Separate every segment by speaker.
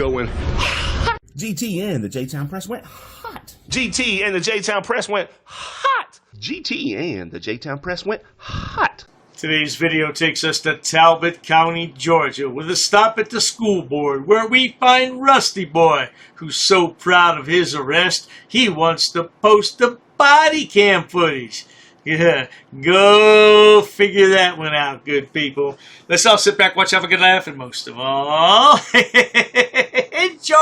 Speaker 1: going hot.
Speaker 2: GT and the J-Town Press went hot.
Speaker 1: GT and the J-Town Press went hot. GT and the J-Town Press went hot.
Speaker 3: Today's video takes us to Talbot County, Georgia, with a stop at the school board where we find RustyBoy, who's so proud of his arrest, he wants to post the body cam footage. Yeah, go figure that one out, good people. Let's all sit back, watch, have a good laugh, and most of all, enjoy,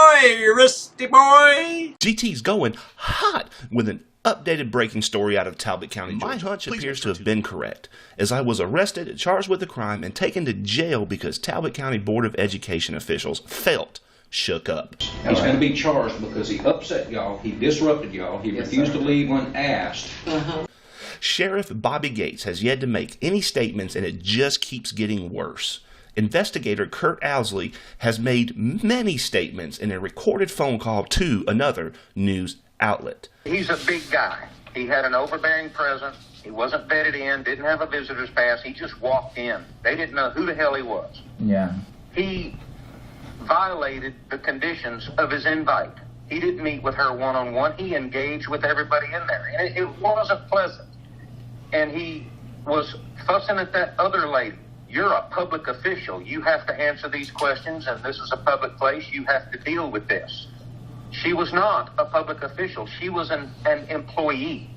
Speaker 3: RustyBoy!
Speaker 1: GT's going hot with an updated breaking story out of Talbot County, Georgia. My hunch appears to have been correct, as I was arrested, charged with a crime, and taken to jail because Talbot County Board of Education officials felt shook up.
Speaker 4: He's going to be charged because he upset y'all, he disrupted y'all, he refused to leave when asked.
Speaker 1: Sheriff Bobby Gates has yet to make any statements, and it just keeps getting worse. Investigator Kurt Owsley has made many statements in a recorded phone call to another news outlet.
Speaker 5: He's a big guy. He had an overbearing presence. He wasn't bedded in, didn't have a visitor's pass. He just walked in. They didn't know who the hell he was.
Speaker 6: Yeah.
Speaker 5: He violated the conditions of his invite. He didn't meet with her one-on-one. He engaged with everybody in there. And it wasn't pleasant. And he was fussing at that other lady. You're a public official. You have to answer these questions, and this is a public place. You have to deal with this. She was not a public official. She was an employee.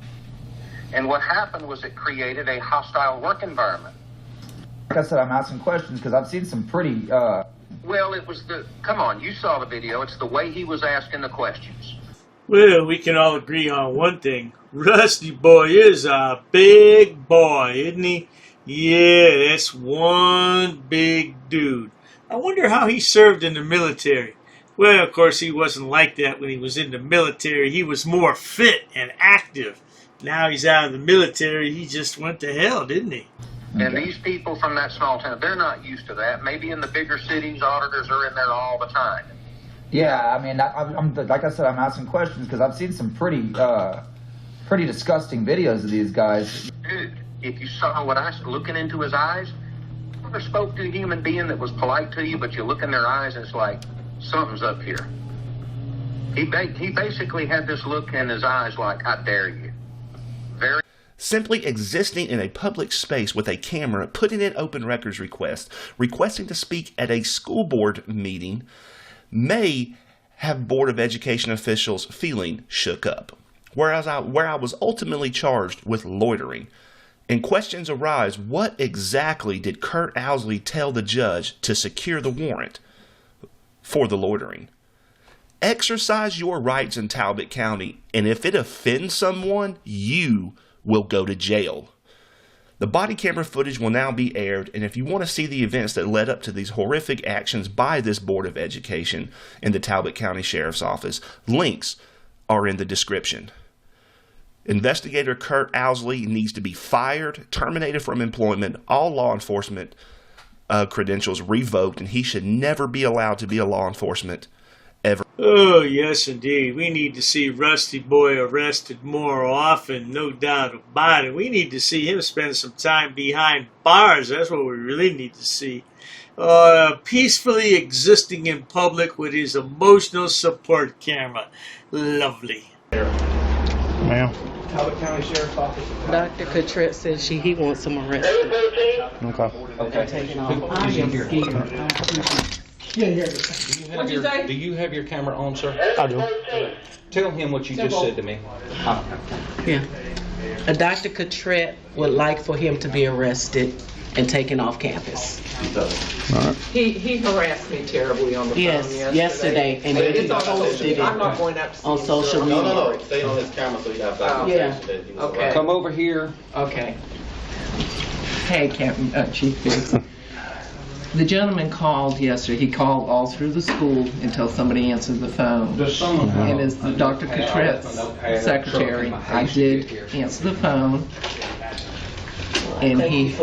Speaker 5: And what happened was it created a hostile work environment.
Speaker 6: Like I said, I'm asking questions because I've seen some pretty...
Speaker 5: Well, it was come on, you saw the video. It's the way he was asking the questions.
Speaker 3: Well, we can all agree on one thing. RustyBoy is a big boy, isn't he? Yeah, that's one big dude. I wonder how he served in the military. Well, of course, he wasn't like that when he was in the military. He was more fit and active. Now he's out of the military. He just went to hell, didn't he?
Speaker 5: And these people from that small town, they're not used to that. Maybe in the bigger cities, auditors are in there all the time.
Speaker 6: Yeah, I mean, I'm like I said, I'm asking questions because I've seen some pretty disgusting videos of these guys.
Speaker 5: Dude, if you saw what I looking into his eyes, you ever spoke to a human being that was polite to you, but you look in their eyes and it's like, something's up here. He basically had this look in his eyes like, I dare you.
Speaker 1: Simply existing in a public space with a camera, putting in open records requests, requesting to speak at a school board meeting may have Board of Education officials feeling shook up. Where I was ultimately charged with loitering. And questions arise, what exactly did Kurt Owsley tell the judge to secure the warrant for the loitering? Exercise your rights in Talbot County, and if it offends someone, you will go to jail. The body camera footage will now be aired, and if you want to see the events that led up to these horrific actions by this Board of Education in the Talbot County Sheriff's Office, links are in the description. Investigator Kurt Owsley needs to be fired, terminated from employment, all law enforcement credentials revoked, and he should never be allowed to be a law enforcement ever.
Speaker 3: Oh, yes, indeed. We need to see RustyBoy arrested more often, no doubt about it. We need to see him spend some time behind bars. That's what we really need to see. Peacefully existing in public with his emotional support camera. Lovely.
Speaker 7: Ma'am.
Speaker 8: Talbot County Sheriff's Office.
Speaker 9: Dr. Cotrette says he wants him arrested.
Speaker 8: Okay.
Speaker 9: Taking off. I am scared.
Speaker 8: What'd you say? Do you have your camera on, sir?
Speaker 7: I do.
Speaker 8: Tell him what you just said to me.
Speaker 9: Yeah. Dr. Cotrette would like for him to be arrested and taken off campus.
Speaker 7: All right.
Speaker 8: He harassed me terribly on the phone
Speaker 9: yesterday, and he posted it
Speaker 8: I'm not going up to
Speaker 9: on social media.
Speaker 10: No. Stay on his camera so you have documentation that he was
Speaker 8: Okay. Come over here.
Speaker 9: Okay. Hey, Chief Biggs. The gentleman called yesterday. He called all through the school until somebody answered the phone.
Speaker 8: Does someone
Speaker 9: And as Dr. Cotrette's secretary, I did answer the phone. And he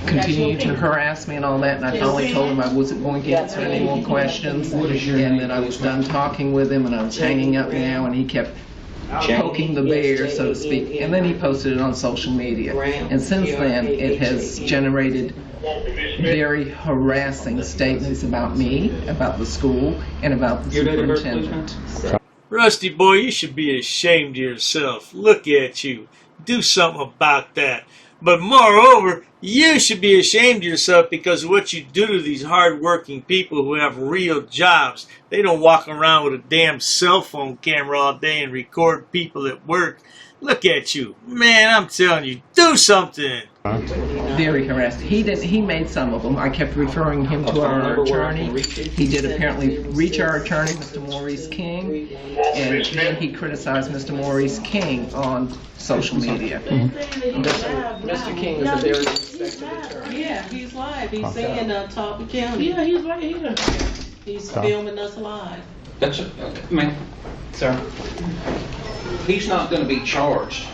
Speaker 9: continued to harass me and all that, and I finally told him I wasn't going to answer any more questions, and that I was done talking with him and I was hanging up now, and he kept poking the bear, so to speak. And then he posted it on social media. And since then, it has generated very harassing statements about me, about the school, and about the superintendent.
Speaker 3: Rusty Boy, you should be ashamed of yourself. Look at you. Do something about that. But moreover, you should be ashamed of yourself because of what you do to these hard-working people who have real jobs. They don't walk around with a damn cell phone camera all day and record people at work. Look at you. Man, I'm telling you, do something.
Speaker 9: Very harassed. He made some of them. I kept referring him to our attorney. He did apparently reach our attorney, Mr. Maurice King, and then he criticized Mr. Maurice King on social media. Mr. King is a very respected attorney.
Speaker 11: Yeah, he's live. He's saying Talbot County. Yeah, he's right here. He's filming us live.
Speaker 4: That's it, ma'am.
Speaker 9: Sir?
Speaker 4: He's not going to be charged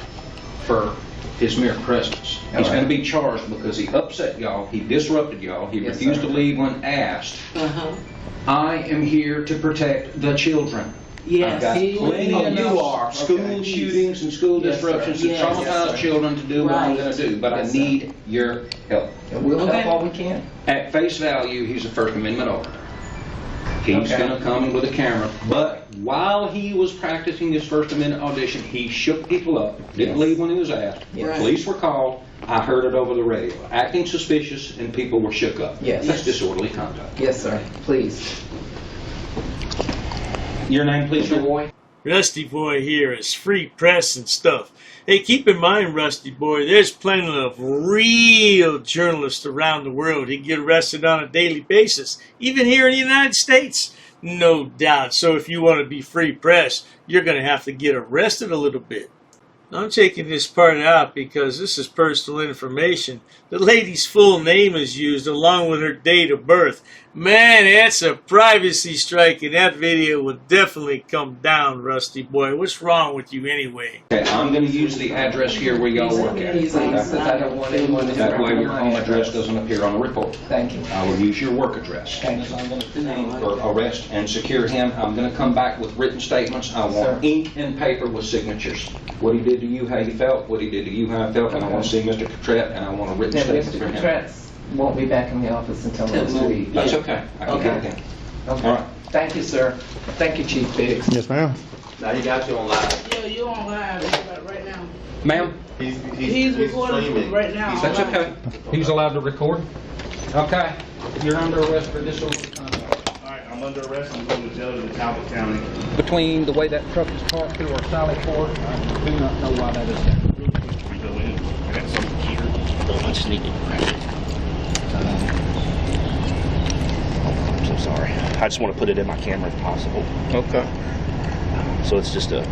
Speaker 4: for his mere presence. He's going to be charged because he upset y'all, he disrupted y'all, he refused to leave when asked. I am here to protect the children.
Speaker 11: Yes,
Speaker 4: I've got plenty. You are school shootings and school disruptions and traumatized children to do what I'm going to do, but I need your help.
Speaker 9: And we'll help all we can.
Speaker 4: At face value, he's a First Amendment orator. He's going to come with a camera, but while he was practicing his First Amendment audition, he shook people up, didn't leave when he was asked. Police were called. I heard it over the radio. Acting suspicious, and people were shook up. That's disorderly conduct.
Speaker 9: Yes, sir. Please.
Speaker 4: Your name, please, Mr. Boy?
Speaker 3: Rusty Boy here is free press and stuff. Hey, keep in mind, Rusty Boy, there's plenty of real journalists around the world who get arrested on a daily basis, even here in the United States. No doubt. So if you want to be free press, you're going to have to get arrested a little bit. I'm taking this part out because this is personal information. The lady's full name is used along with her date of birth. Man, that's a privacy strike, and that video will definitely come down, Rusty Boy. What's wrong with you anyway?
Speaker 4: Okay, I'm going to use the address here where y'all work at. That way your home address doesn't appear on the report.
Speaker 9: Thank you.
Speaker 4: I will use your work address.
Speaker 9: Thank you.
Speaker 4: I'm going to arrest and secure him. I'm going to come back with written statements. I want ink and paper with signatures. What he did to you, how you felt, what he did to you, how I felt, and I want to see Mr. Cotrette, and I want a written statement from him.
Speaker 9: Mr. won't be back in the office until next week.
Speaker 4: That's okay. I can get it then. All right.
Speaker 9: Thank you, sir. Thank you, Chief Biggs.
Speaker 7: Yes, ma'am.
Speaker 10: Now you got you on live.
Speaker 11: Yeah, you're on live right now.
Speaker 4: Ma'am?
Speaker 11: He's recording right now.
Speaker 4: That's okay. He's allowed to record? Okay. You're under arrest for disorderly conduct.
Speaker 2: All right, I'm under arrest. I'm going to jail in Talbot County.
Speaker 4: Between the way that truck is parked through our Sally Port, I do not know why that is happening.
Speaker 2: We go in. I got something here. I just need to grab it.
Speaker 1: I'm so sorry. I just want to put it in my camera if possible.
Speaker 2: Okay.
Speaker 1: So it's just a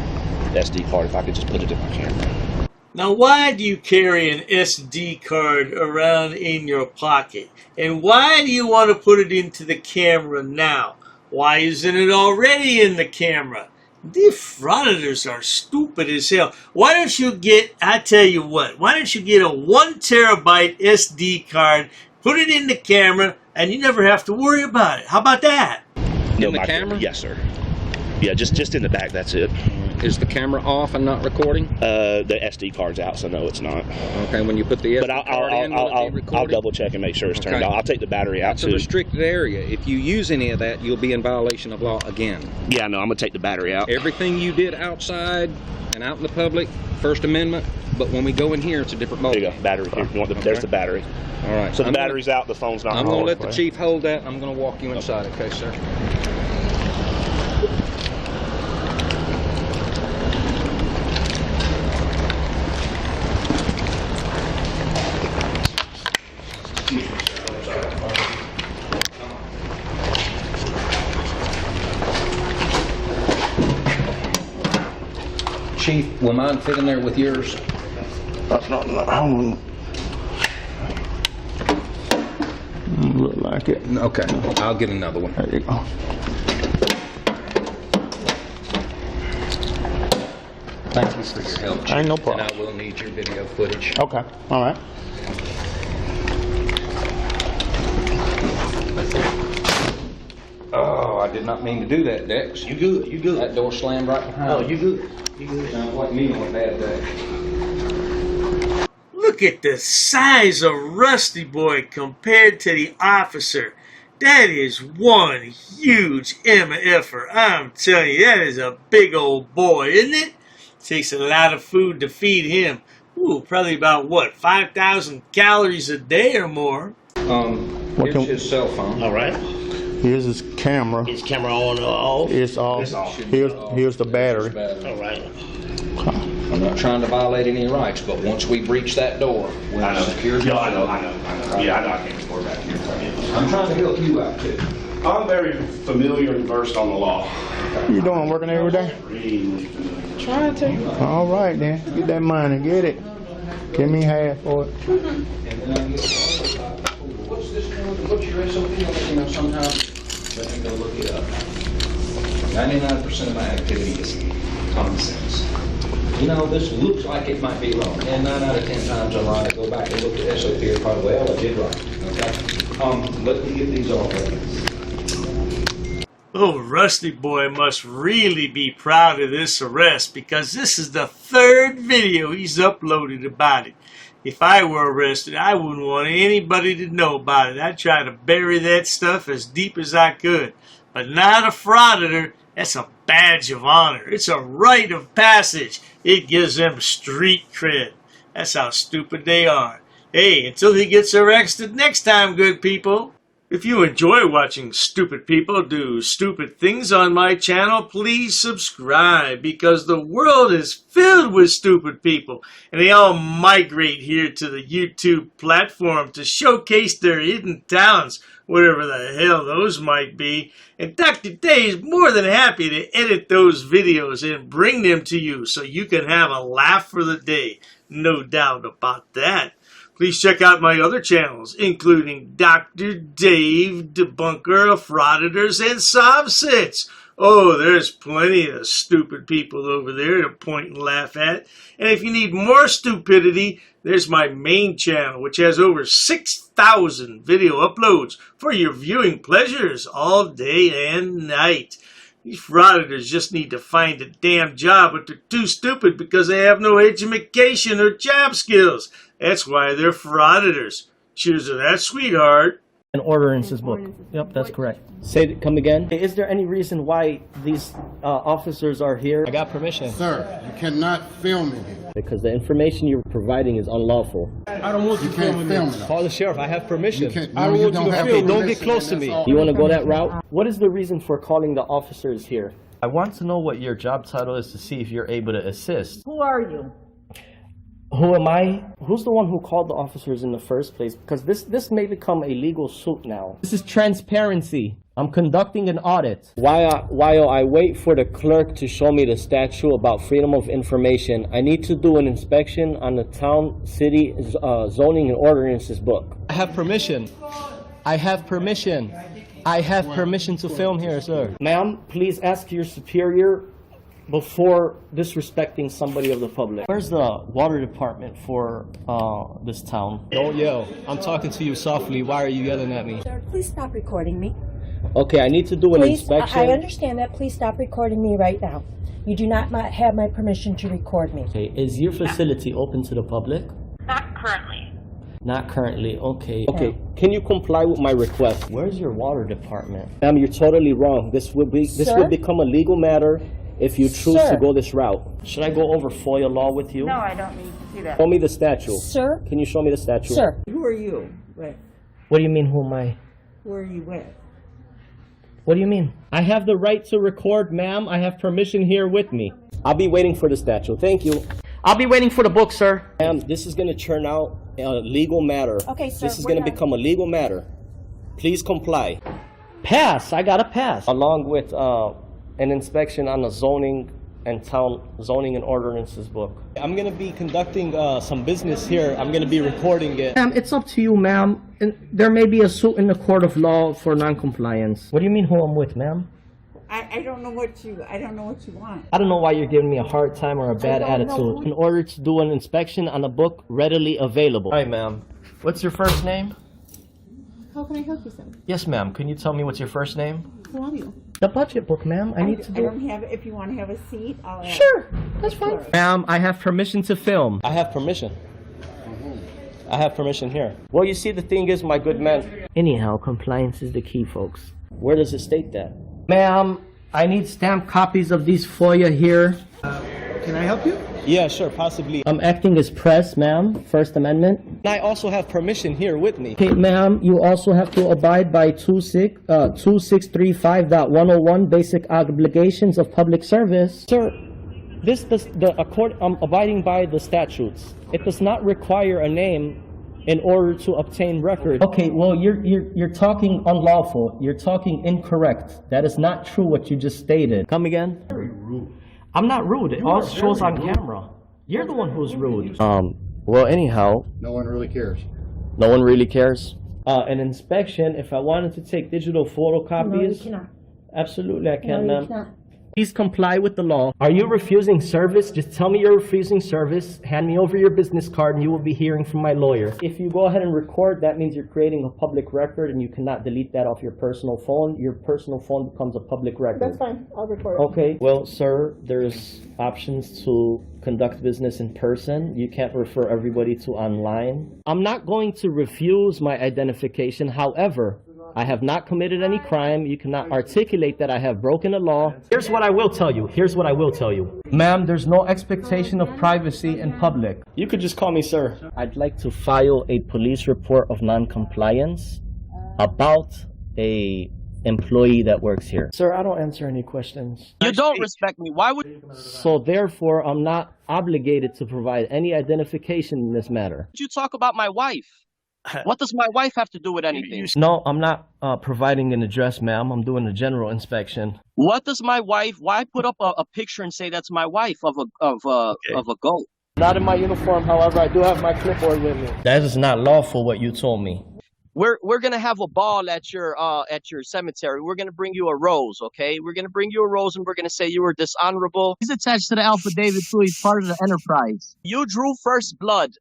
Speaker 1: SD card. If I could just put it in my camera.
Speaker 3: Now, why do you carry an SD card around in your pocket? And why do you want to put it into the camera now? Why isn't it already in the camera? These frauditors are stupid as hell. Why don't you get, I tell you what, why don't you get a 1 terabyte SD card, put it in the camera, and you never have to worry about it. How about that?
Speaker 1: No,
Speaker 4: in the camera?
Speaker 1: Yes, sir. Yeah, just in the back, that's it.
Speaker 4: Is the camera off and not recording?
Speaker 1: The SD card's out, so no, it's not.
Speaker 4: Okay, when you put the SD card in, will it be recording?
Speaker 1: I'll double check and make sure it's turned on. I'll take the battery out, too.
Speaker 4: It's a restricted area. If you use any of that, you'll be in violation of law again.
Speaker 1: Yeah, no, I'm going to take the battery out.
Speaker 4: Everything you did outside and out in the public, First Amendment, but when we go in here, it's a different mode.
Speaker 1: There you go, battery here. You want there's the battery.
Speaker 4: All right.
Speaker 1: So the battery's out, the phone's not on.
Speaker 4: I'm going to let the chief hold that. I'm going to walk you inside, okay, sir? Chief, will mine fit in there with yours?
Speaker 7: That's not wrong. Look like it.
Speaker 4: Okay, I'll get another one.
Speaker 7: There you go.
Speaker 4: Thank you for your help, Chief.
Speaker 7: Ain't no problem.
Speaker 4: And I will need your video footage.
Speaker 7: Okay, all right.
Speaker 4: Oh, I did not mean to do that, Dex.
Speaker 10: You good, you good.
Speaker 4: That door slammed right behind me.
Speaker 10: You good. You good.
Speaker 4: Sounds like me on a bad day.
Speaker 3: Look Look at the size of Rusty Boy compared to the officer. That is one huge MFer. I'm telling you, that is a big old boy, isn't it? Takes a lot of food to feed him. Ooh, probably about, what, 5,000 calories a day or more.
Speaker 8: Here's his cell phone.
Speaker 2: All right.
Speaker 7: Here's his camera.
Speaker 2: His camera on or off?
Speaker 7: It's off.
Speaker 2: It's off.
Speaker 7: Here's the battery.
Speaker 2: All right.
Speaker 8: I'm not trying to violate any rights, but once we breach that door, we'll secure the
Speaker 2: I know. Yeah, I know I can't record back here.
Speaker 8: I'm trying to help you out, too.
Speaker 2: I'm very familiar and versed on the law.
Speaker 7: You doing working every day?
Speaker 2: Really familiar.
Speaker 11: Trying to.
Speaker 7: All right then. Get that money. Get it. Give me half for it.
Speaker 8: And then I get what's this code? What's your SOP? You know, sometimes let me go look it up. 99% of my activity is common sense. You know, this looks like it might be wrong. And 9 out of 10 times I'm right. I go back and look at SOP and probably, well, I did right. Okay? Let me get these all ready.
Speaker 3: Oh, Rusty Boy must really be proud of this arrest because this is the 3rd video he's uploaded about it. If I were arrested, I wouldn't want anybody to know about it. I'd try to bury that stuff as deep as I could. But not a frauditor. That's a badge of honor. It's a rite of passage. It gives them street cred. That's how stupid they are. Hey, until he gets arrested next time, good people. If you enjoy watching stupid people do stupid things on my channel, please subscribe because the world is filled with stupid people and they all migrate here to the YouTube platform to showcase their hidden talents, whatever the hell those might be. And Dr. Day is more than happy to edit those videos and bring them to you so you can have a laugh for the day. No doubt about that. Please check out my other channels, including Dr. Dave, Debunker of Frauditors and Sovsits. Oh, there's plenty of stupid people over there to point and laugh at. And if you need more stupidity, there's my main channel, which has over 6,000 video uploads for your viewing pleasures all day and night. These frauditors just need to find a damn job, but they're too stupid because they have no education or job skills. That's why they're frauditors. Cheers to that, sweetheart.
Speaker 12: An ordinances book. Yep, that's correct. Come again. Is there any reason why these officers are here? I got permission.
Speaker 13: Sir, you cannot film in here.
Speaker 12: Because the information you're providing is unlawful.
Speaker 13: I don't want you filming it.
Speaker 12: Call the sheriff. I have permission.
Speaker 13: I don't want you to film.
Speaker 12: Don't get close to me. You want to go that route? What is the reason for calling the officers here? I want to know what your job title is to see if you're able to assist.
Speaker 11: Who are you?
Speaker 12: Who am I? Who's the one who called the officers in the first place? Because this may become a legal suit now. This is transparency. I'm conducting an audit. While I wait for the clerk to show me the statute about freedom of information, I need to do an inspection on the town, city, zoning and ordinances book. I have permission. I have permission. I have permission to film here, sir. Ma'am, please ask your superior before disrespecting somebody of the public. Where's the water department for this town? Don't yell. I'm talking to you softly. Why are you yelling at me?
Speaker 14: Sir, please stop recording me.
Speaker 12: Okay, I need to do an inspection.
Speaker 14: I understand that. Please stop recording me right now. You do not have my permission to record me.
Speaker 12: Okay, is your facility open to the public?
Speaker 14: Not currently.
Speaker 12: Not currently, okay. Okay, can you comply with my request? Where's your water department? Ma'am, you're totally wrong. This will become a legal matter if you choose to go this route. Should I go over FOIA law with you?
Speaker 14: No, I don't need to see that.
Speaker 12: Show me the statute.
Speaker 14: Sir?
Speaker 12: Can you show me the statute?
Speaker 14: Sir.
Speaker 11: Who are you? Wait.
Speaker 12: What do you mean, who am I?
Speaker 11: Where are you with?
Speaker 12: What do you mean? I have the right to record, ma'am. I have permission here with me. I'll be waiting for the statute. Thank you. I'll be waiting for the book, sir. Ma'am, this is going to turn out a legal matter.
Speaker 14: Okay, sir.
Speaker 12: This is going to become a legal matter. Please comply. Pass. I got a pass. Along with an inspection on the zoning and town zoning and ordinances book. I'm going to be conducting some business here. I'm going to be recording it. Ma'am, it's up to you, ma'am. There may be a suit in the court of law for non-compliance. What do you mean who I'm with, ma'am?
Speaker 11: I don't know what you want.
Speaker 12: I don't know why you're giving me a hard time or a bad attitude. In order to do an inspection on a book readily available. Hi, ma'am. What's your first name?
Speaker 11: How can I help you, sir?
Speaker 12: Yes, ma'am. Can you tell me what's your first name?
Speaker 11: Who are you?
Speaker 12: The budget book, ma'am. I need to do.
Speaker 11: I don't have it. If you want to have a seat, I'll ask.
Speaker 12: Sure, that's fine. Ma'am, I have permission to film. I have permission. I have permission here. Well, you see, the thing is, my good man. Anyhow, compliance is the key, folks. Where does it state that? Ma'am, I need stamped copies of these FOIA here.
Speaker 15: Can I help you?
Speaker 12: Yeah, sure, possibly. I'm acting as press, ma'am. First Amendment. I also have permission here with me. Okay, ma'am, you also have to abide by 2635.101 basic obligations of public service. Sir, I'm abiding by the statutes. It does not require a name in order to obtain record. Okay, well, you're talking unlawful. You're talking incorrect. That is not true what you just stated. Come again? Very rude. I'm not rude. It all shows on camera. You're the one who's rude. Well, anyhow.
Speaker 13: No one really cares.
Speaker 12: No one really cares? An inspection, if I wanted to take digital photocopies.
Speaker 14: No, you cannot.
Speaker 12: Absolutely, I can,
Speaker 14: No,
Speaker 12: ma'am.
Speaker 14: you cannot.
Speaker 12: Please comply with the law. Are you refusing service? Just tell me you're refusing service. Hand me over your business card and you will be hearing from my lawyer. If you go ahead and record, that means you're creating a public record and you cannot delete that off your personal phone. Your personal phone becomes a public record.
Speaker 14: That's fine. I'll record it.
Speaker 12: Okay. Well, sir, there's options to conduct business in person. You can't refer everybody to online. I'm not going to refuse my identification. However, I have not committed any crime. You cannot articulate that I have broken a law. Here's what I will tell you. Ma'am, there's no expectation of privacy in public. You could just call me sir. I'd like to file a police report of non-compliance about a employee that works here. Sir, I don't answer any questions.
Speaker 16: You don't respect me. Why would...
Speaker 12: So therefore, I'm not obligated to provide any identification in this matter.
Speaker 16: You talk about my wife? What does my wife have to do with anything?
Speaker 12: No, I'm not providing an address, ma'am. I'm doing a general inspection.
Speaker 16: What does my wife? Why put up a picture and say that's my wife of a goat?
Speaker 12: Not in my uniform, however, I do have my clipboard with me. That is not lawful. What you told me.
Speaker 16: We're gonna have a ball at your cemetery. We're gonna bring you a rose, okay? We're gonna bring you a rose, and we're gonna say you were dishonorable. He's attached to the affidavit too. He's part of the enterprise. You drew first blood.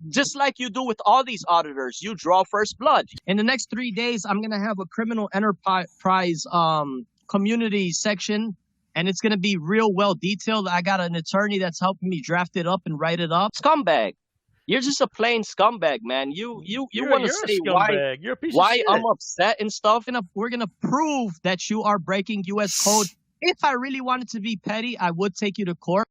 Speaker 16: Just like you do with all these auditors, you draw first blood. In the next 3 days, I'm going to have a criminal enterprise community section, and it's going to be real well detailed. I got an attorney that's helping me draft it up and write it up. Scumbag. You're just a plain scumbag, man. You want to say why I'm upset and stuff. We're going to prove that you are breaking U.S. code. If I really wanted to be petty, I would take you to court.